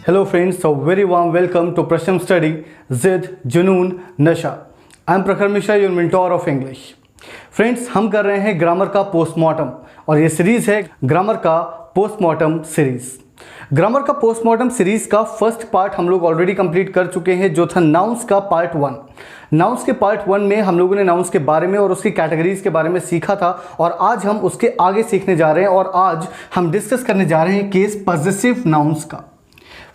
Hello friends, so very warm welcome to Prasham Study Zid Junoon Nasha. I am Prakhar Mishra, your mentor of English. Friends, हम कर रहे हैं grammar का postmortem और ये series है ग्रामर का पोस्टमार्टम सीरीज़। ग्रामर का पोस्टमार्टम सीरीज़ का फर्स्ट पार्ट हम लोग ऑलरेडी कंप्लीट कर चुके हैं, जो था नाउन्स का पार्ट 1। नाउन्स के पार्ट 1 में हम लोगों ने नाउन्स के बारे में और उसकी कैटेगरीज के बारे में सीखा था और आज हम उसके आगे सीखने जा रहे हैं और आज हम डिस्कस करने जा रहे हैं केस पॉजेसिव नाउन्स का।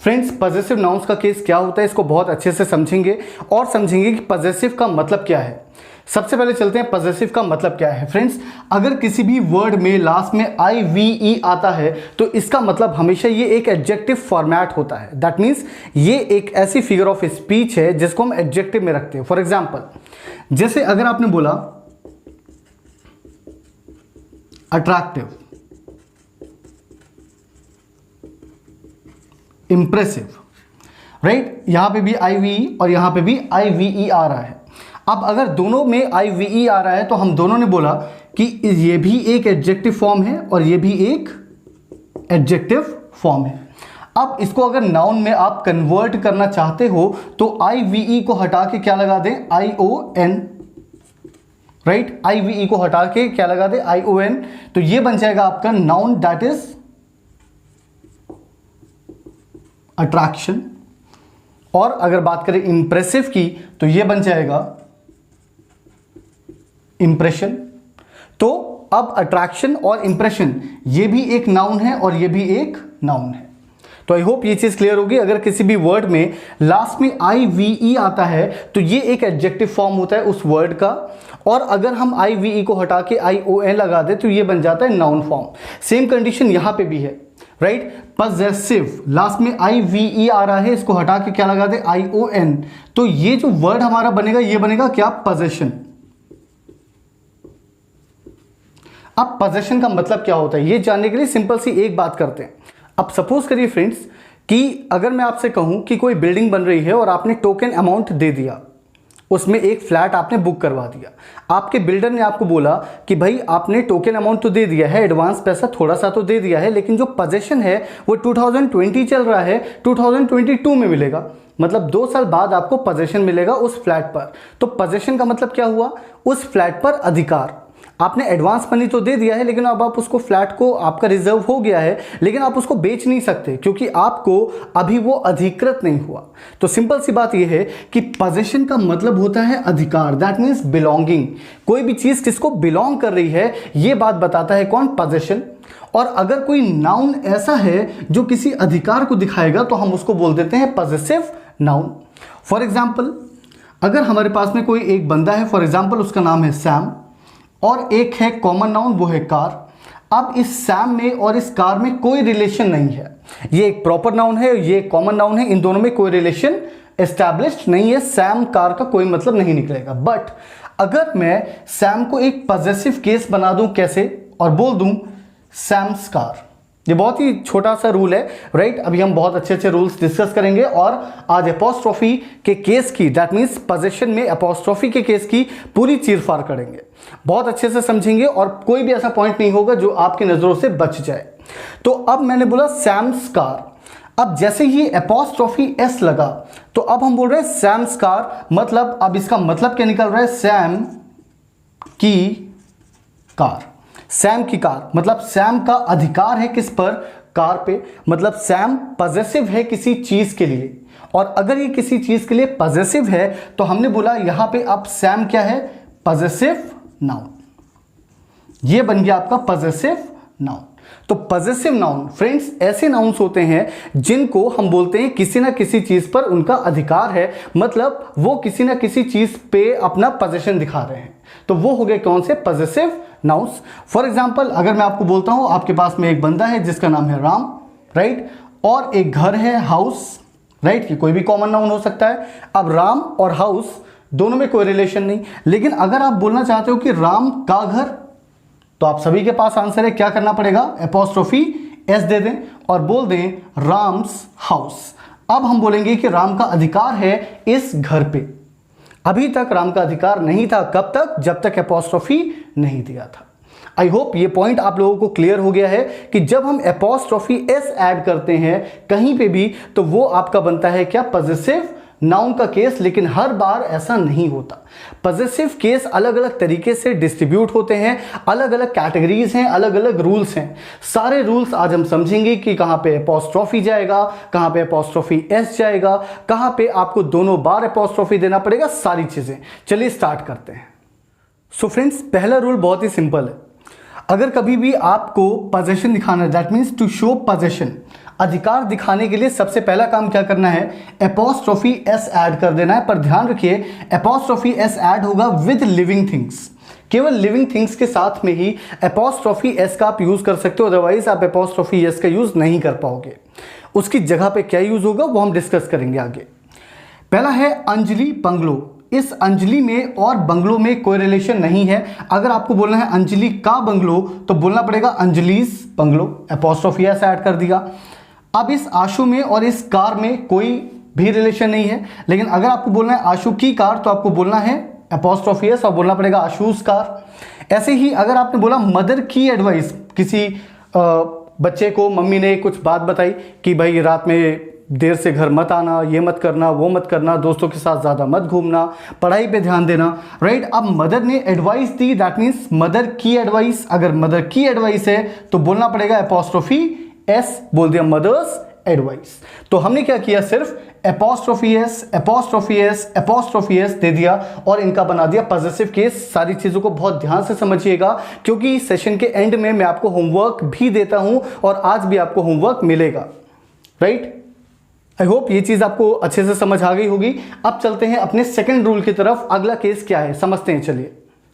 फ्रेंड्स, पॉजेसिव नाउन्स का केस क्या होता है इसको बहुत अच्छे से समझेंगे और समझेंगे कि पॉजेसिव का मतलब क्या है। सबसे पहले चलते हैं पॉजेसिव का मतलब क्या है। फ्रेंड्स, अगर किसी भी वर्ड में लास्ट में IVE आता है तो इसका मतलब हमेशा ये एक एडजेक्टिव फॉर्मेट होता है। दैट मीन्स ये एक ऐसी फिगर ऑफ स्पीच है जिसको हम एडजेक्टिव में रखते हैं। फॉर एग्जाम्पल, जैसे अगर आपने बोला अट्रैक्टिव, इंप्रेसिव, राइट, यहां पे भी IVE और यहां पे भी IVE आ रहा है। अब अगर दोनों में IVE आ रहा है तो हम दोनों ने बोला कि ये भी एक एडजेक्टिव फॉर्म है और ये भी एक एडजेक्टिव फॉर्म है। अब इसको अगर नाउन में आप कन्वर्ट करना चाहते हो तो IVE को हटा के क्या लगा दें, ION, राइट, IVE को हटा के क्या लगा दें, ION, तो ये बन जाएगा आपका नाउन, दैट इज अट्रैक्शन। और अगर बात करें इंप्रेसिव की तो ये बन जाएगा इंप्रेशन। तो अब अट्रैक्शन और इंप्रेशन ये भी एक नाउन है और ये भी एक नाउन है। तो आई होप ये चीज क्लियर होगी। अगर किसी भी वर्ड में लास्ट में IVE आता है तो ये एक एडजेक्टिव फॉर्म होता है उस वर्ड का, और अगर हम IVE को हटा के ION लगा दे तो ये बन जाता है नाउन फॉर्म। सेम कंडीशन यहां पे भी है, राइट। पॉजेसिव, लास्ट में IVE आ रहा है, इसको हटा के क्या लगा दे, ION, तो ये जो वर्ड हमारा बनेगा ये बनेगा क्या, पोजेशन। अब पोजेशन का मतलब क्या होता है ये जानने के लिए सिंपल सी एक बात करते हैं। अब सपोज करिए फ्रेंड्स कि अगर मैं आपसे कहूं कि कोई बिल्डिंग बन रही है और आपने टोकन अमाउंट दे दिया, उसमें एक फ्लैट आपने बुक करवा दिया। आपके बिल्डर ने आपको बोला कि भाई आपने टोकन अमाउंट तो दे दिया है, एडवांस पैसा थोड़ा सा तो दे दिया है, लेकिन जो पोजेशन है वो 2020 चल रहा है, 2022 में मिलेगा, मतलब 2 साल बाद आपको पोजेशन मिलेगा उस फ्लैट पर। तो पोजेशन का मतलब क्या हुआ, उस फ्लैट पर अधिकार। आपने एडवांस मनी तो दे दिया है लेकिन अब आप उसको, फ्लैट को आपका रिजर्व हो गया है, लेकिन आप उसको बेच नहीं सकते क्योंकि आपको अभी वो अधिकृत नहीं हुआ। तो सिंपल सी बात यह है कि पोजेशन का मतलब होता है अधिकार, दैट मीन्स बिलोंगिंग। कोई भी चीज किसको बिलोंग कर रही है ये बात बताता है कौन, पोजेशन। और अगर कोई नाउन ऐसा है जो किसी अधिकार को दिखाएगा तो हम उसको बोल देते हैं पॉजेसिव नाउन। फॉर एग्जाम्पल, अगर हमारे पास में कोई एक बंदा है, फॉर एग्जाम्पल उसका नाम है सैम, और एक है कॉमन नाउन वो है कार। अब इस सैम में और इस कार में कोई रिलेशन नहीं है, ये एक प्रॉपर नाउन है, ये एक कॉमन नाउन है, इन दोनों में कोई रिलेशन एस्टैब्लिश्ड नहीं है, सैम कार का कोई मतलब नहीं निकलेगा। बट अगर मैं सैम को एक पॉजेसिव केस बना दूं, कैसे, और बोल दूं सैम्स कार, ये बहुत ही छोटा सा रूल है, राइट। अभी हम बहुत अच्छे अच्छे रूल्स डिस्कस करेंगे और आज एपोस्ट्रोफी के केस की, दैट मीन्स पोजेशन में एपोस्ट्रोफी के केस की पूरी चीरफाड़ करेंगे, बहुत अच्छे से समझेंगे और कोई भी ऐसा पॉइंट नहीं होगा जो आपकी नजरों से बच जाए। तो अब मैंने बोला सैम्स कार, अब जैसे ही एपोस्ट्रोफी S लगा तो अब हम बोल रहे हैं सैम्स कार, मतलब अब इसका मतलब क्या निकल रहा है, सैम की कार। सैम की कार मतलब सैम का अधिकार है किस पर, कार पे, मतलब सैम पॉजेसिव है किसी चीज के लिए। और अगर ये किसी चीज के लिए पॉजेसिव है तो हमने बोला यहां पे अब सैम क्या है, पॉजेसिव नाउन। ये बन गया आपका पॉजेसिव नाउन। तो पॉजेसिव नाउन फ्रेंड्स ऐसे नाउन्स होते हैं जिनको हम बोलते हैं किसी ना किसी चीज पर उनका अधिकार है, मतलब वो किसी ना किसी चीज पे अपना पोजेशन दिखा रहे हैं। तो वो हो गए कौन से, पॉजेसिव नाउन्स। फॉर एग्जाम्पल, अगर मैं आपको बोलता हूं आपके पास में एक बंदा है जिसका नाम है राम, राइट, और एक घर है हाउस, राइट, कि कोई भी कॉमन नाउन हो सकता है। अब राम और हाउस दोनों में कोई रिलेशन नहीं, लेकिन अगर आप बोलना चाहते हो कि राम का घर, तो आप सभी के पास आंसर है, क्या करना पड़ेगा, एपोस्ट्रोफी S दे दें और बोल दें राम्स हाउस। अब हम बोलेंगे कि राम का अधिकार है इस घर पे। अभी तक राम का अधिकार नहीं था, कब तक, जब तक एपोस्ट्रोफी नहीं दिया था। आई होप ये पॉइंट आप लोगों को क्लियर हो गया है कि जब हम एपोस्ट्रोफी एस ऐड करते हैं कहीं पे भी तो वो आपका बनता है क्या, पजेसिव नाउन का केस। लेकिन हर बार ऐसा नहीं होता। पजेसिव केस अलग अलग तरीके से डिस्ट्रीब्यूट होते हैं, अलग अलग कैटेगरीज हैं, अलग अलग रूल्स हैं। सारे रूल्स आज हम समझेंगे कि कहां पे एपोस्ट्रोफी जाएगा, कहां पे एपोस्ट्रोफी एस जाएगा, कहां पे आपको दोनों बार एपोस्ट्रोफी देना पड़ेगा, सारी चीजें। चलिए स्टार्ट करते हैं। सो फ्रेंड्स, पहला रूल बहुत ही सिंपल है। अगर कभी भी आपको पोजेशन दिखाना है, that means to show possession, अधिकार दिखाने के लिए सबसे पहला काम क्या करना है, एपोस्ट्रोफी एस ऐड कर देना है। पर ध्यान रखिए, एपोस्ट्रोफी एस ऐड होगा विद लिविंग थिंग्स। केवल लिविंग थिंग्स के साथ में ही एपोस्ट्रोफी एस का आप यूज कर सकते हो, अदरवाइज आप एपोस्ट्रोफी एस का यूज नहीं कर पाओगे। उसकी जगह पे क्या यूज होगा वो हम डिस्कस करेंगे आगे। पहला है अंजलि बंगलो। इस अंजलि में और बंगलो में कोई रिलेशन नहीं है। अगर आपको बोलना है अंजलि का बंगलो तो बोलना पड़ेगा Anjali's bungalow, apostrophe S add कर दिया। अब इस आशु में और इस कार में कोई भी रिलेशन नहीं है, लेकिन अगर आपको बोलना है आशु की कार तो आपको बोलना है एपोस्ट्रोफी एस और बोलना पड़ेगा आशुस कार। ऐसे ही अगर आपने बोला मदर की एडवाइस, किसी बच्चे को मम्मी ने कुछ बात बताई कि भाई रात में देर से घर मत आना, ये मत करना, वो मत करना, दोस्तों के साथ ज़्यादा मत घूमना, पढ़ाई पे ध्यान देना, राइट। अब मदर ने advice the, that means mother की एडवाइस। अगर मदर की एडवाइस है तो बोलना पड़ेगा एपोस्ट्रोफी एस, बोल दिया मदर्स एडवाइस। तो हमने क्या किया, सिर्फ apostrophe s, apostrophe s, apostrophe s दे दिया और इनका बना दिया पॉजिटिव केस। सारी चीज़ों को बहुत ध्यान से समझिएगा क्योंकि सेशन के एंड में मैं आपको होमवर्क भी देता हूं और आज भी आपको होमवर्क मिलेगा, राइट। आई होप ये चीज आपको अच्छे से समझ आ गई होगी। अब चलते हैं अपने सेकंड रूल की तरफ। अगला केस क्या है समझते हैं।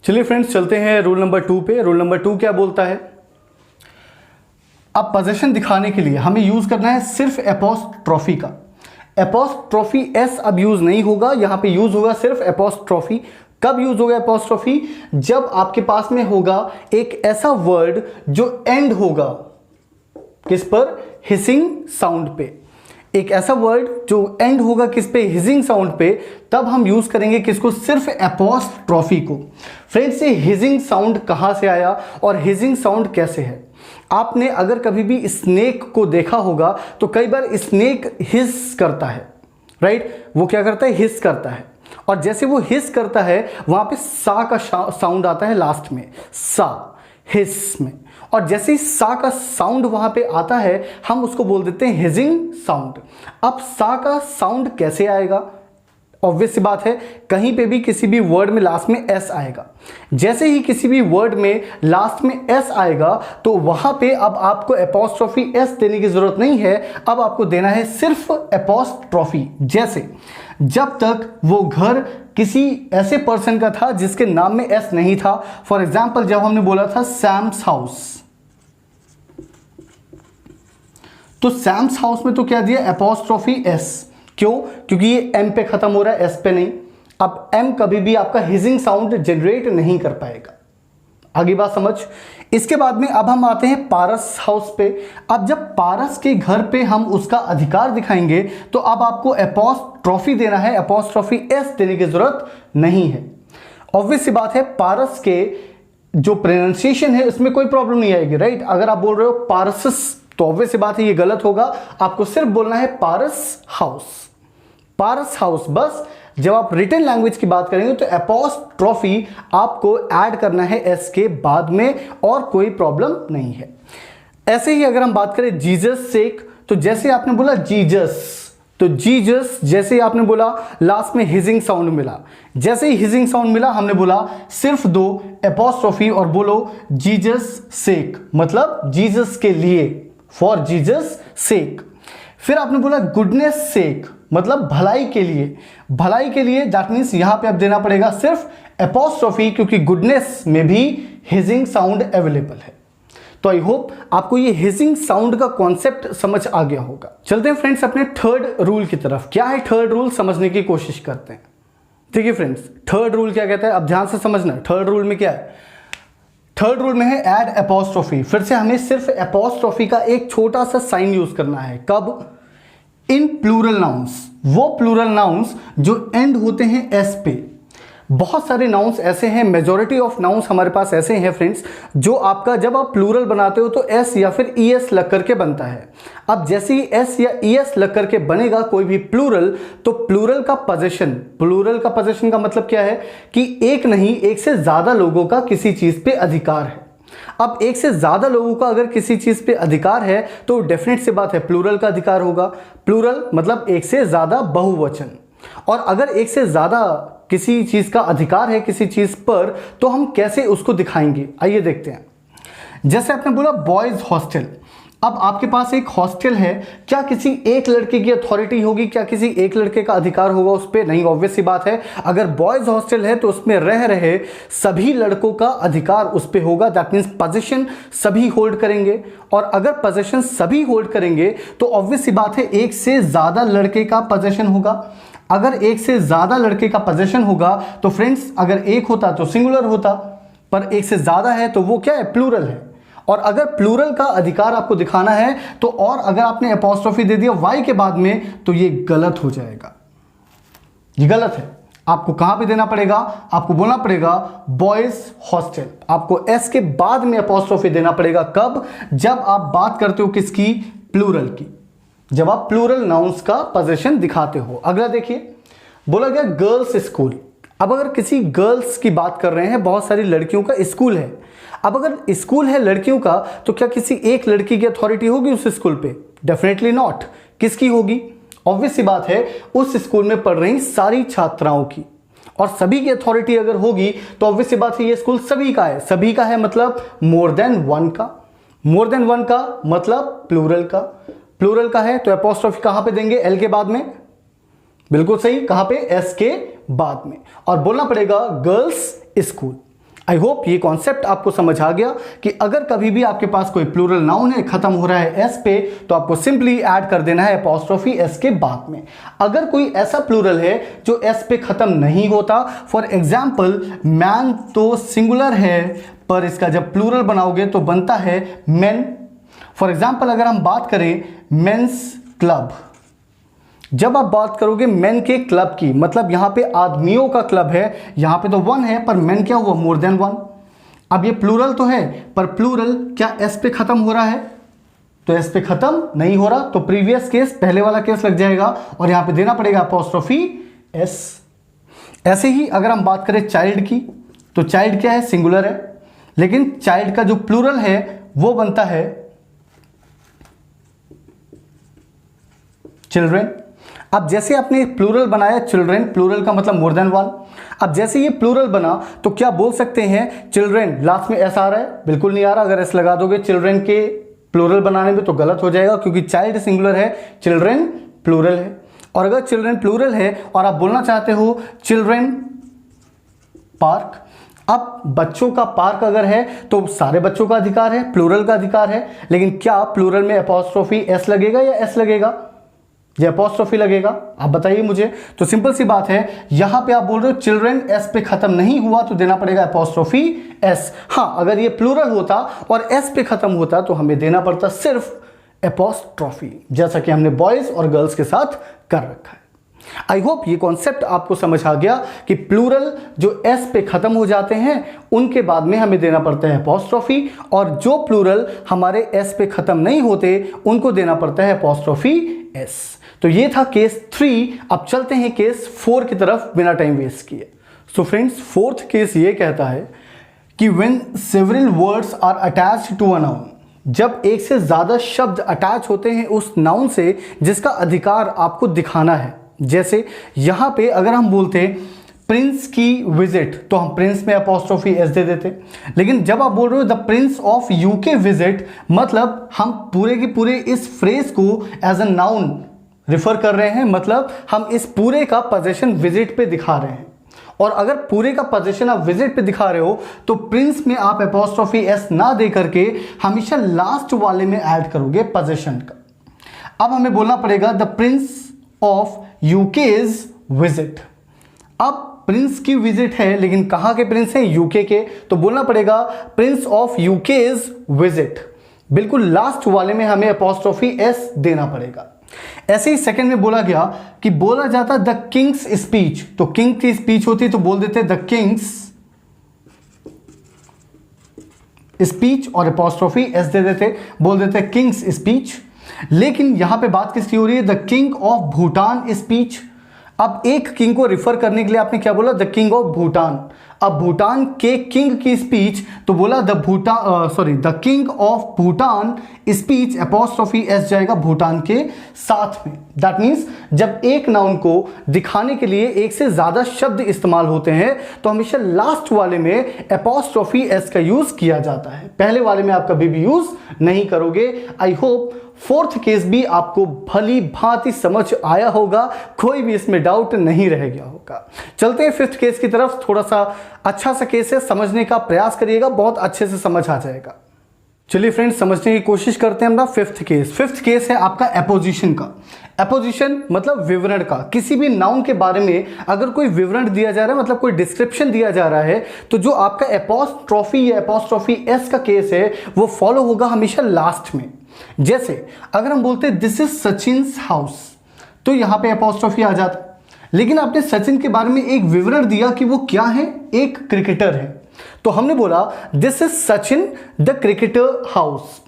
चलिए फ्रेंड्स, चलते हैं रूल नंबर 2 पे। रूल नंबर 2 क्या बोलता है, अब पोजेशन दिखाने के लिए हमें यूज करना है सिर्फ एपोस्ट्रोफी का। एपोस्ट्रोफी एस अब यूज नहीं होगा, यहां पे यूज होगा सिर्फ एपोस्ट्रोफी। कब यूज होगा एपोस्ट्रोफी, जब आपके पास में होगा एक ऐसा वर्ड जो एंड होगा किस पर, हिसिंग साउंड पे। एक ऐसा वर्ड जो एंड होगा किस पे, हिजिंग साउंड पे, तब हम यूज करेंगे किसको, सिर्फ एपोस्ट्रोफी को। फ्रेंड्स, ये हिजिंग साउंड कहां से आया और हिजिंग साउंड कैसे है। आपने अगर कभी भी स्नेक को देखा होगा तो कई बार स्नेक हिस करता है, राइट। वो क्या करता है, हिस करता है, और जैसे वो हिस करता है वहां पे सा का साउंड आता है लास्ट में, सा, हिस में। और जैसे ही सा का साउंड वहां पे आता है हम उसको बोल देते हैं हिजिंग साउंड। अब सा का साउंड कैसे आएगा, ऑब्वियस सी बात है, कहीं पे भी किसी भी वर्ड में लास्ट में एस आएगा। जैसे ही किसी भी वर्ड में लास्ट में एस आएगा तो वहां पे अब आपको एपोस्ट्रोफी एस देने की जरूरत नहीं है, अब आपको देना है सिर्फ एपोस्ट्रोफी। जैसे जब तक वो घर किसी ऐसे पर्सन का था जिसके नाम में एस नहीं था। फॉर एग्जाम्पल, जब हमने बोला था सैम्स हाउस, तो सैम्स हाउस में तो क्या दिया, एपोस्ट्रोफी एस। क्यों, क्योंकि ये एम पे खत्म हो रहा है, एस पे नहीं। अब एम कभी भी आपका हिजिंग साउंड जनरेट नहीं कर पाएगा। आगे बात समझ। इसके बाद में अब हम आते हैं पारस हाउस पे। अब जब पारस के घर पे हम उसका अधिकार दिखाएंगे तो अब आपको एपोस्ट्रोफी देना है, एपोस्ट्रोफी एस देने की जरूरत नहीं है। ऑब्वियस सी बात है, पारस के जो प्रोनाउंसिएशन है उसमें कोई प्रॉब्लम नहीं आएगी, राइट। अगर आप बोल रहे हो पारसस तो ऑब्वियस सी बात है ये गलत होगा, आपको सिर्फ बोलना है पारस हाउस, पारस हाउस बस। जब आप रिटन लैंग्वेज की बात करेंगे तो एपोस्ट्रोफी आपको ऐड करना है एस के बाद में और कोई प्रॉब्लम नहीं है। ऐसे ही अगर हम बात करें जीसस सेक, तो जैसे आपने बोला जीसस, तो जीसस जैसे ही आपने बोला लास्ट में हिजिंग साउंड मिला। जैसे ही हिजिंग साउंड मिला हमने बोला सिर्फ दो एपोस्ट्रोफी और बोलो जीसस सेक, मतलब जीसस के लिए, फॉर जीसस सेक। फिर आपने बोला गुडनेस सेक, मतलब भलाई के लिए, भलाई के लिए, दैट मीन्स यहां पे अब देना पड़ेगा सिर्फ एपोस्ट्रोफी क्योंकि गुडनेस में भी हिजिंग साउंड अवेलेबल है। तो आई होप आपको ये हिजिंग साउंड का कॉन्सेप्ट समझ आ गया होगा। चलते हैं फ्रेंड्स अपने थर्ड रूल की तरफ। क्या है थर्ड रूल, समझने की कोशिश करते हैं। देखिए फ्रेंड्स, थर्ड रूल क्या कहता है, अब ध्यान से समझना। थर्ड रूल में क्या है, थर्ड रूल में है ऐड एपोस्ट्रोफी। फिर से हमें सिर्फ एपोस्ट्रोफी का एक छोटा सा साइन यूज करना है। कब, इन प्लूरल नाउन्स, वो प्लूरल नाउन्स जो एंड होते हैं एस पे। बहुत सारे नाउन्स ऐसे हैं, मेजॉरिटी ऑफ नाउन्स हमारे पास ऐसे हैं फ्रेंड्स, जो आपका जब आप प्लूरल बनाते हो तो एस या फिर ई एस लग करके बनता है। अब जैसे ही एस या ई एस लग करके बनेगा कोई भी प्लूरल, तो प्लूरल का पोजीशन का मतलब क्या है कि एक नहीं, एक से ज्यादा लोगों का किसी चीज पे अधिकार है। अब एक से ज्यादा लोगों का अगर किसी चीज पे अधिकार है तो डेफिनेट सी बात है प्लूरल का अधिकार होगा। प्लूरल मतलब एक से ज्यादा बहुवचन। और अगर एक से ज्यादा किसी चीज का अधिकार है किसी चीज पर, तो हम कैसे उसको दिखाएंगे, आइए देखते हैं। जैसे आपने बोला बॉयज हॉस्टल, अब आपके पास एक हॉस्टल है, क्या किसी एक लड़के की अथॉरिटी होगी, क्या किसी एक लड़के का अधिकार होगा उस पर? नहीं, ऑब्वियस सी बात है। अगर बॉयज हॉस्टल है तो उसमें रह रहे सभी लड़कों का अधिकार उस पर होगा, दैट मीन्स पोजीशन सभी होल्ड करेंगे। और अगर पोजीशन सभी होल्ड करेंगे तो ऑब्वियस सी बात है एक से ज्यादा लड़के का पोजीशन होगा। अगर एक से ज्यादा लड़के का पोजीशन होगा तो फ्रेंड्स अगर एक होता तो सिंगुलर होता, पर एक से ज्यादा है तो वो क्या है, प्लूरल है। और अगर प्लूरल का अधिकार आपको दिखाना है तो, और अगर आपने एपोस्ट्रोफी दे दिया वाई के बाद में, तो ये गलत हो जाएगा, ये गलत है। आपको कहां पे देना पड़ेगा, आपको बोलना पड़ेगा बॉयज हॉस्टल। आपको एस के बाद में एपोस्ट्रोफी देना पड़ेगा। कब? जब आप बात करते हो किसकी, प्लूरल की, जब आप प्लूरल नाउन्स का पोजीशन दिखाते हो। अगला देखिए, बोला गया गर्ल्स स्कूल। अब अगर किसी गर्ल्स की बात कर रहे हैं, बहुत सारी लड़कियों का स्कूल है। अब अगर स्कूल है लड़कियों का, तो क्या किसी एक लड़की की अथॉरिटी होगी उस स्कूल पे? Definitely not. किसकी होगी? ऑब्वियस सी बात है उस स्कूल में पढ़ रही सारी छात्राओं की। और सभी की अथॉरिटी अगर होगी तो ऑब्वियस सी बात है ये स्कूल सभी का है। सभी का है मतलब मोर देन वन का। मोर देन वन का मतलब प्लूरल का। प्लूरल का है तो एपोस्ट्रोफी कहां पे देंगे? एल के बाद में। बिल्कुल सही, कहां पे? एस के बाद में। और बोलना पड़ेगा गर्ल्स स्कूल। आई होप ये कॉन्सेप्ट आपको समझ आ गया कि अगर कभी भी आपके पास कोई प्लूरल नाउन है, खत्म हो रहा है एस पे, तो आपको सिंपली ऐड कर देना है एपोस्ट्रोफी एस के बाद में। अगर कोई ऐसा प्लूरल है जो एस पे खत्म नहीं होता, फॉर एग्जाम्पल मैन तो सिंगुलर है, पर इसका जब प्लूरल बनाओगे तो बनता है मेन। फॉर एग्जाम्पल अगर हम बात करें मेंस क्लब, जब आप बात करोगे मेन के क्लब की, मतलब यहां पे आदमियों का क्लब है, यहां पे तो वन है पर मेन क्या हुआ, मोर देन वन। अब ये प्लूरल तो है, पर प्लूरल क्या एस पे खत्म हो रहा है? तो एस पे खत्म नहीं हो रहा, तो प्रीवियस केस, पहले वाला केस लग जाएगा और यहां पे देना पड़ेगा अपोस्ट्रोफी एस। ऐसे ही अगर हम बात करें चाइल्ड की, तो चाइल्ड क्या है, सिंगुलर है, लेकिन चाइल्ड का जो प्लूरल है वो बनता है चिल्ड्रेन। अब जैसे आपने प्लूरल बनाया चिल्ड्रेन, प्लूरल का मतलब मोर देन वन। अब जैसे ये प्लूरल बना तो क्या बोल सकते हैं चिल्ड्रेन, लास्ट में एस आ रहा है? बिल्कुल नहीं आ रहा। अगर एस लगा दोगे चिल्ड्रेन के प्लूरल बनाने में तो गलत हो जाएगा, क्योंकि चाइल्ड सिंगुलर है, चिल्ड्रेन प्लूरल है। और अगर चिल्ड्रेन प्लूरल है और आप बोलना चाहते हो चिल्ड्रेन पार्क, अब बच्चों का पार्क अगर है तो सारे बच्चों का अधिकार है, प्लूरल का अधिकार है, लेकिन क्या प्लूरल में एपोस्ट्रोफी एस लगेगा या एस लगेगा? ये अपोस्ट्रोफी लगेगा, आप बताइए मुझे। तो सिंपल सी बात है, यहां पे आप बोल रहे हो चिल्ड्रेन एस पे खत्म नहीं हुआ तो देना पड़ेगा अपोस्ट्रोफी एस। हाँ, अगर ये प्लूरल होता और एस पे खत्म होता तो हमें देना पड़ता सिर्फ अपोस्ट्रोफी, जैसा कि हमने बॉयज और गर्ल्स के साथ कर रखा है। आई होप ये कॉन्सेप्ट आपको समझ आ गया कि प्लूरल जो एस पे खत्म हो जाते हैं उनके बाद में हमें देना पड़ता है अपोस्ट्रोफी, और जो प्लूरल हमारे एस पे खत्म नहीं होते उनको देना पड़ता है अपोस्ट्रोफी एस। तो ये था केस 3। अब चलते हैं केस 4 की तरफ बिना टाइम वेस्ट किए। सो फ्रेंड्स, फोर्थ केस ये कहता है कि when several words are attached to a noun, जब एक से ज्यादा शब्द अटैच होते हैं उस नाउन से जिसका अधिकार आपको दिखाना है। जैसे यहां पे अगर हम बोलते प्रिंस की विजिट, तो हम प्रिंस में अपोस्ट्रोफी एस दे देते, लेकिन जब आप बोल रहे हो the Prince of UK visit, मतलब हम पूरे के पूरे इस फ्रेज को एज अ नाउन रिफर कर रहे हैं, मतलब हम इस पूरे का पोजीशन विजिट पे दिखा रहे हैं। और अगर पूरे का पोजीशन आप विजिट पे दिखा रहे हो तो प्रिंस में आप अपोस्ट्रोफी एस ना दे करके हमेशा लास्ट वाले में ऐड करोगे पोजीशन का। अब हमें बोलना पड़ेगा the Prince of UK's visit. अब प्रिंस की विजिट है, लेकिन कहां के प्रिंस हैं? यूके के, तो बोलना पड़ेगा प्रिंस ऑफ यूकेज विजिट। बिल्कुल लास्ट वाले में हमें अपोस्ट्रोफी एस देना पड़ेगा। ऐसे ही सेकंड में बोला गया कि बोला जाता द किंग्स स्पीच, तो किंग की स्पीच होती तो बोल देते द किंग्स स्पीच और अपॉस्ट्रोफी एस दे देते, बोल देते किंग्स स्पीच। लेकिन यहां पे बात किसकी हो रही है? The king of Bhutan speech. अब एक किंग को रिफर करने के लिए आपने क्या बोला? The king of Bhutan. अब भूटान के किंग की स्पीच तो बोला the king of Bhutan speech, apostrophe S जाएगा भूटान के साथ में। दैट मीन्स जब एक नाउन को दिखाने के लिए एक से ज्यादा शब्द इस्तेमाल होते हैं तो हमेशा लास्ट वाले में अपॉस्ट्रोफी एस का यूज किया जाता है, पहले वाले में आप कभी भी यूज नहीं करोगे। आई होप फोर्थ केस भी आपको भली भांति समझ आया होगा, कोई भी इसमें डाउट नहीं रह गया होगा। चलते हैं फिफ्थ केस की तरफ। थोड़ा सा अच्छा सा केस है, समझने का प्रयास करिएगा, बहुत अच्छे से समझ आ जाएगा। चलिए फ्रेंड्स, समझने की कोशिश करते हैं अपना फिफ्थ केस। फिफ्थ केस है आपका एपोजिशन का। एपोजिशन मतलब विवरण का। किसी भी नाउन के बारे में अगर कोई विवरण दिया जा रहा है, मतलब कोई डिस्क्रिप्शन दिया जा रहा है, तो जो आपका एपोस्ट्रोफी या एपोस्ट्रोफी एस का केस है वो फॉलो होगा हमेशा लास्ट में। जैसे अगर हम बोलते हैं दिस इज सचिन्स हाउस, तो यहां पे एपोस्ट्रोफी आ जाता। लेकिन आपने सचिन के बारे में एक विवरण दिया कि वो क्या है, एक क्रिकेटर है, तो हमने बोला this is Sachin the cricketer house.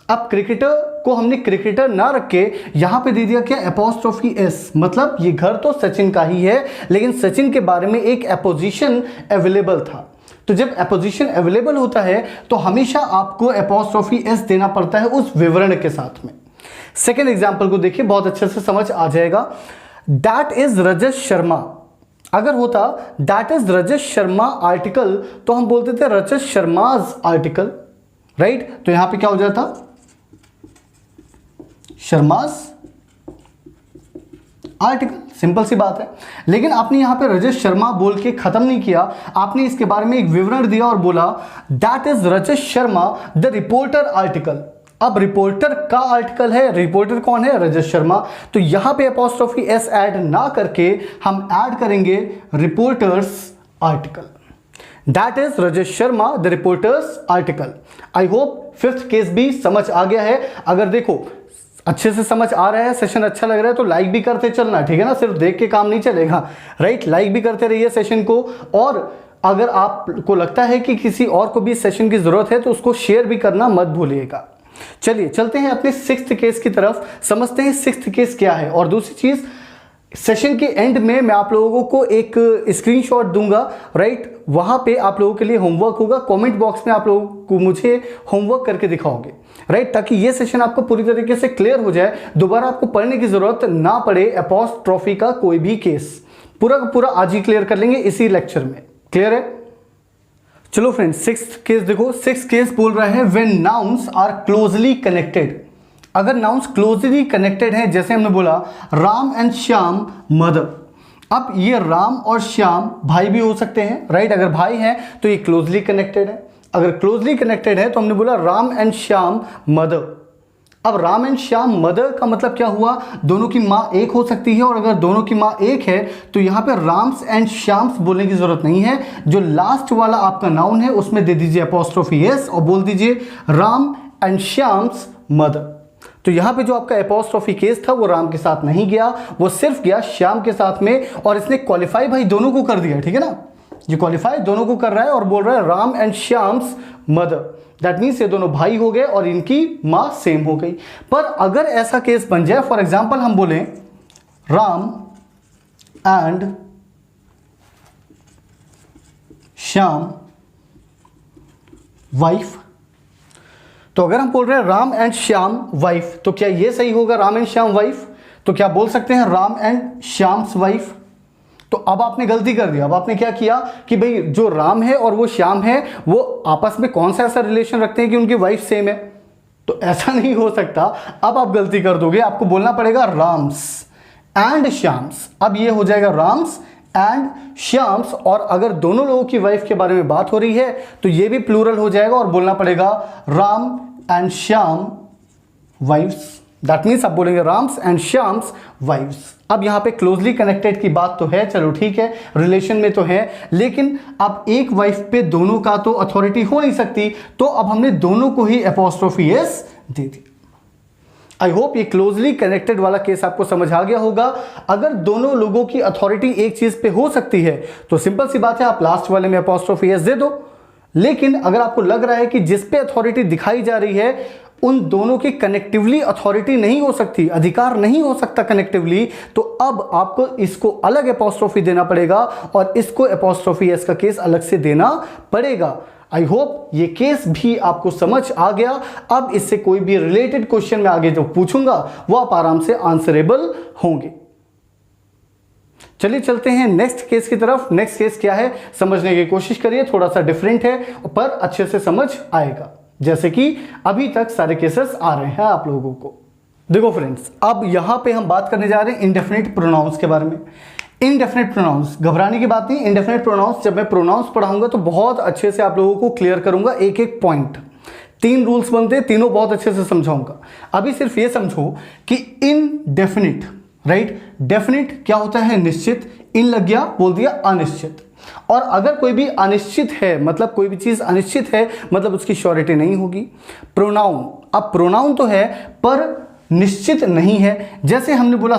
अब क्रिकेटर को हमने क्रिकेटर ना रख के यहां पे दे दिया क्या? एपोस्ट्रोफी एस, मतलब ये घर तो सचिन का ही है, लेकिन सचिन के बारे में एक एपोजिशन अवेलेबल था। तो जब एपोजिशन अवेलेबल होता है तो हमेशा आपको अपॉस्ट्रोफी एस देना पड़ता है उस विवरण के साथ में। सेकेंड एग्जाम्पल को देखिए, बहुत अच्छे से समझ आ जाएगा। That is Rajat Sharma. अगर होता that is Rajat Sharma article, तो हम बोलते थे रजत शर्माज आर्टिकल, राइट? तो यहां पे क्या हो जाता? शर्माज आर्टिकल, सिंपल सी बात है। लेकिन आपने यहां पे रजत शर्मा बोल के खत्म नहीं किया, आपने इसके बारे में एक विवरण दिया और बोला that is Rajat Sharma the reporter article. अब रिपोर्टर का आर्टिकल है, रिपोर्टर कौन है? रजत शर्मा। तो यहां पे अपॉस्ट्रोफी एस ऐड ना करके हम ऐड करेंगे reporters article. That is Rajat Sharma the reporters article. I hope fifth case भी समझ आ गया है। अगर देखो अच्छे से समझ आ रहा है, सेशन अच्छा लग रहा है, तो लाइक भी करते चलना, ठीक है ना? सिर्फ देख के काम नहीं चलेगा, राइट? लाइक भी करते रहिए सेशन को। और अगर आपको लगता है कि किसी और को भी सेशन की जरूरत है तो उसको शेयर भी करना मत भूलिएगा। चलिए चलते हैं अपने सिक्स्थ केस की तरफ, समझते हैं सिक्स्थ केस क्या है। और दूसरी चीज, सेशन के एंड में मैं आप लोगों को एक स्क्रीनशॉट दूंगा, राइट? वहां पे आप लोगों के लिए होमवर्क होगा, कमेंट बॉक्स में आप लोगों को मुझे होमवर्क करके दिखाओगे, राइट? ताकि ये सेशन आपको पूरी तरीके से क्लियर हो जाए, दोबारा आपको पढ़ने की जरूरत ना पड़े अपॉस्ट्रोफी का कोई भी केस। पूरा का पूरा आज ही क्लियर कर लेंगे इसी लेक्चर में। क्लियर है? चलो फ्रेंड्स, सिक्स्थ केस देखो। सिक्स्थ केस बोल रहा है when nouns are closely connected. अगर नाउन्स क्लोजली कनेक्टेड हैं, जैसे हमने बोला राम एंड श्याम मदर। अब ये राम और श्याम भाई भी हो सकते हैं, राइट? अगर भाई हैं तो ये क्लोजली कनेक्टेड है। अगर क्लोजली कनेक्टेड है तो हमने बोला राम एंड श्याम मदर। अब राम एंड श्याम मदर का मतलब क्या हुआ? दोनों की माँ एक हो सकती है, और अगर दोनों की माँ एक है तो यहाँ पे राम्स एंड श्याम्स बोलने की जरूरत नहीं है। जो लास्ट वाला आपका नाउन है उसमें दे दीजिए अपॉस्ट्रोफी एस और बोल दीजिए राम एंड श्याम्स मदर। तो यहाँ पे जो आपका अपॉस्ट्रोफी केस था वो राम के साथ नहीं गया, वो सिर्फ गया श्याम के साथ में, और इसने क्वालिफाई भाई दोनों को कर दिया, ठीक है ना? ये क्वालिफाई दोनों को कर रहा है और बोल रहा है Ram and Shyam's mother. That means ये दोनों भाई हो गए और इनकी माँ सेम हो गई। पर अगर ऐसा केस बन जाए, फॉर एग्जाम्पल हम बोले राम एंड श्याम वाइफ, तो अगर हम बोल रहे हैं राम एंड श्याम वाइफ, तो क्या ये सही होगा राम एंड श्याम वाइफ? तो क्या बोल सकते हैं राम एंड श्याम्स वाइफ? तो अब आपने गलती कर दिया। अब आपने क्या किया कि भाई जो राम है और वो श्याम है वो आपस में कौन सा ऐसा रिलेशन रखते हैं कि उनकी वाइफ सेम है? तो ऐसा नहीं हो सकता। अब आप गलती कर दोगे, आपको बोलना पड़ेगा राम्स एंड श्याम्स। अब ये हो जाएगा राम्स एंड श्याम्स, और अगर दोनों लोगों की वाइफ के बारे में बात हो रही है तो ये भी प्लूरल हो जाएगा और बोलना पड़ेगा Ram and Shyam wife's. That means आप बोलेंगे राम्स एंड श्याम्स वाइफ्स। अब यहां पे क्लोजली कनेक्टेड की बात तो है, चलो ठीक है, रिलेशन में तो है, लेकिन अब एक वाइफ पे दोनों का तो अथॉरिटी हो नहीं सकती, तो अब हमने दोनों को ही अपॉस्ट्रोफी एस दे दी। आई होप ये क्लोजली कनेक्टेड वाला केस आपको समझ आ गया होगा। अगर दोनों लोगों की अथॉरिटी एक चीज पे हो सकती है तो सिंपल सी बात है, आप लास्ट वाले में अपॉस्ट्रोफी एस दे दो। लेकिन अगर आपको लग रहा है कि जिस पे अथॉरिटी दिखाई जा रही है उन दोनों की कनेक्टिवली अथॉरिटी नहीं हो सकती, अधिकार नहीं हो सकता कनेक्टिवली, तो अब आपको इसको अलग अपॉस्ट्रोफी देना पड़ेगा और इसको अपॉस्ट्रोफी एस का केस अलग से देना पड़ेगा। आई होप ये केस भी आपको समझ आ गया। अब इससे कोई भी रिलेटेड क्वेश्चन मैं आगे जो पूछूंगा वो आप आराम से आंसरेबल होंगे। चलिए चलते हैं नेक्स्ट केस की तरफ। नेक्स्ट केस क्या है समझने की कोशिश करिए, थोड़ा सा डिफरेंट है पर अच्छे से समझ आएगा, जैसे कि अभी तक सारे केसेस आ रहे हैं आप लोगों को। देखो फ्रेंड्स, अब यहां पे हम बात करने जा रहे हैं इंडेफिनिट प्रोनाउंस के बारे में। इंडेफिनिट प्रोनाउंस, घबराने की बात नहीं। इंडेफिनिट प्रोनाउंस जब मैं प्रोनाउंस पढ़ाऊंगा तो बहुत अच्छे से आप लोगों को क्लियर करूंगा, एक एक पॉइंट। 3 रूल्स बनते हैं, तीनों बहुत अच्छे से समझाऊंगा। अभी सिर्फ ये समझो कि इनडेफिनिट, राइट, डेफिनिट क्या होता है, निश्चित। इन लग गया, बोल दिया अनिश्चित। और अगर कोई भी अनिश्चित है, मतलब कोई भी चीज अनिश्चित है, मतलब उसकी श्योरिटी नहीं होगी। प्रोनाउन, अब प्रोनाउन तो है पर निश्चित नहीं है। जैसे हमने बोला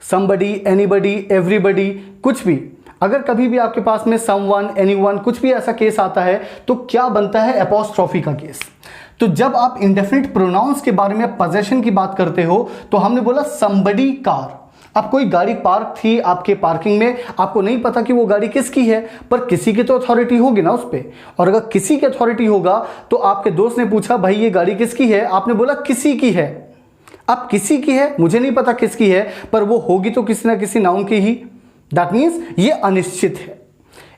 समबडी, एनीबडी, एवरीबडी, कुछ भी। अगर कभी भी आपके पास में समवन, एनीवन, कुछ भी ऐसा केस आता है तो क्या बनता है, अपॉस्ट्रोफी का केस। तो जब आप इंडेफिनिट प्रोनाउंस के बारे में पोजेशन की बात करते हो तो हमने बोला समबडी कार। अब कोई गाड़ी पार्क थी आपके पार्किंग में, आपको नहीं पता कि वो गाड़ी किसकी है, पर किसी की तो अथॉरिटी होगी ना उस पे। और अगर किसी की अथॉरिटी होगा तो आपके दोस्त ने पूछा भाई ये गाड़ी किसकी है, आपने बोला किसी की है। अब किसी की है, मुझे नहीं पता किसकी है, पर वो होगी तो किसी ना किसी नाउन की ही। दैट मीन्स ये अनिश्चित है।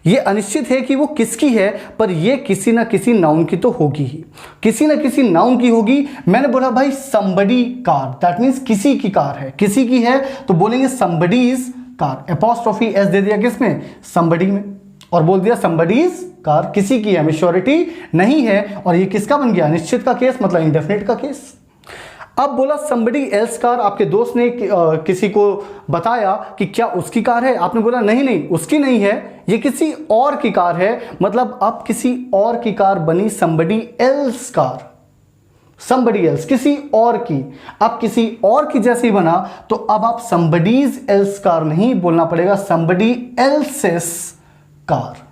ये अनिश्चित है कि वो किसकी है, पर ये किसी ना किसी नाउन की तो होगी ही, किसी ना किसी नाउन की होगी। मैंने बोला भाई समबडी कार, दैट मीन्स किसी की कार है, किसी की है तो बोलेंगे समबडीज कार। अपॉस्ट्रोफी एस दे दिया किसमें, समबडी में, और बोल दिया समबडीज कार, किसी की है, हमें श्योरिटी नहीं है। और ये किसका बन गया, अनिश्चित का केस, मतलब इंडेफिनिट का केस। अब बोला समबडी एल्स कार, आपके दोस्त ने किसी को बताया कि क्या उसकी कार है, आपने बोला नहीं नहीं उसकी नहीं है, ये किसी और की कार है, मतलब अब किसी और की कार बनी somebody else car. Somebody else, किसी और की। अब किसी और की जैसे ही बना तो अब आप समबडीज एल्स कार नहीं बोलना पड़ेगा, समबडी एल्सेस कार।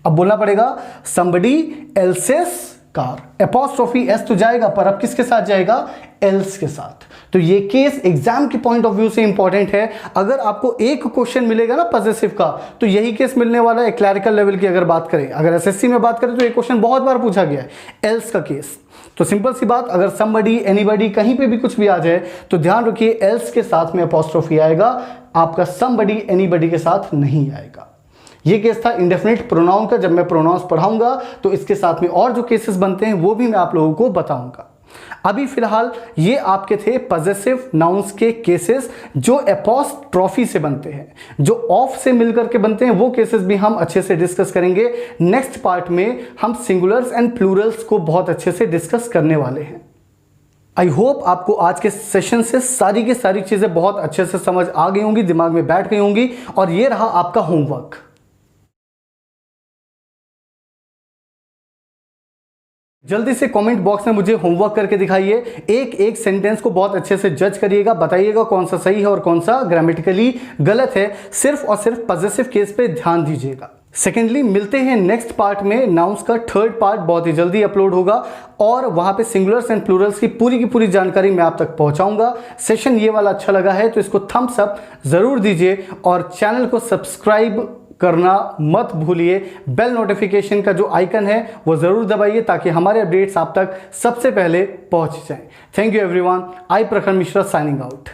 अब बोलना पड़ेगा somebody else's car. Apostrophe S तो जाएगा पर अब किसके साथ जाएगा, एल्स के साथ। तो ये केस एग्जाम के पॉइंट ऑफ व्यू से इंपॉर्टेंट है। अगर आपको एक क्वेश्चन मिलेगा ना पॉजिटिव का तो यही केस मिलने वाला है। क्लैरिकल लेवल की अगर बात करें, अगर एसएससी में बात करें तो ये क्वेश्चन बहुत बार पूछा गया है, एल्स का केस। तो सिंपल सी बात, अगर समबडी, एनीबडी, कहीं पे भी कुछ भी आ जाए तो ध्यान रखिए एल्स के साथ में अपॉस्ट्रोफी आएगा, आपका समबडी, एनीबडी के साथ नहीं आएगा। ये केस था इंडेफिनिट प्रोनाउन का। जब मैं प्रोनाउंस पढ़ाऊंगा तो इसके साथ में और जो केसेस बनते हैं वो भी मैं आप लोगों को बताऊंगा। अभी फिलहाल ये आपके थे पॉजेसिव नाउन्स के केसेस जो अपॉस्ट्रोफी से बनते हैं, जो ऑफ से मिलकर के बनते हैं। वो केसेस भी हम अच्छे से डिस्कस करेंगे। नेक्स्ट पार्ट में हम सिंगुलर्स एंड प्लूरल्स को बहुत अच्छे से डिस्कस करने वाले हैं। आई होप आपको आज के सेशन से सारी की सारी चीजें बहुत अच्छे से समझ आ गई होंगी, दिमाग में बैठ गई होंगी। और ये रहा आपका होमवर्क। जल्दी से कमेंट बॉक्स में मुझे होमवर्क करके दिखाइए। एक एक सेंटेंस को बहुत अच्छे से जज करिएगा, बताइएगा कौन सा सही है और कौन सा ग्रामेटिकली गलत है। सिर्फ और सिर्फ पॉजिटिव केस पे ध्यान दीजिएगा। सेकेंडली, मिलते हैं नेक्स्ट पार्ट में। नाउन्स का थर्ड पार्ट बहुत ही जल्दी अपलोड होगा और वहां पे सिंगुलर्स एंड प्लूरल्स की पूरी जानकारी मैं आप तक पहुंचाऊंगा। सेशन ये वाला अच्छा लगा है तो इसको थम्स अप जरूर दीजिए और चैनल को सब्सक्राइब करना मत भूलिए। बेल नोटिफिकेशन का जो आइकन है वो जरूर दबाइए ताकि हमारे अपडेट्स आप तक सबसे पहले पहुंच जाएं। Thank you everyone. आई प्रखर मिश्रा साइनिंग आउट।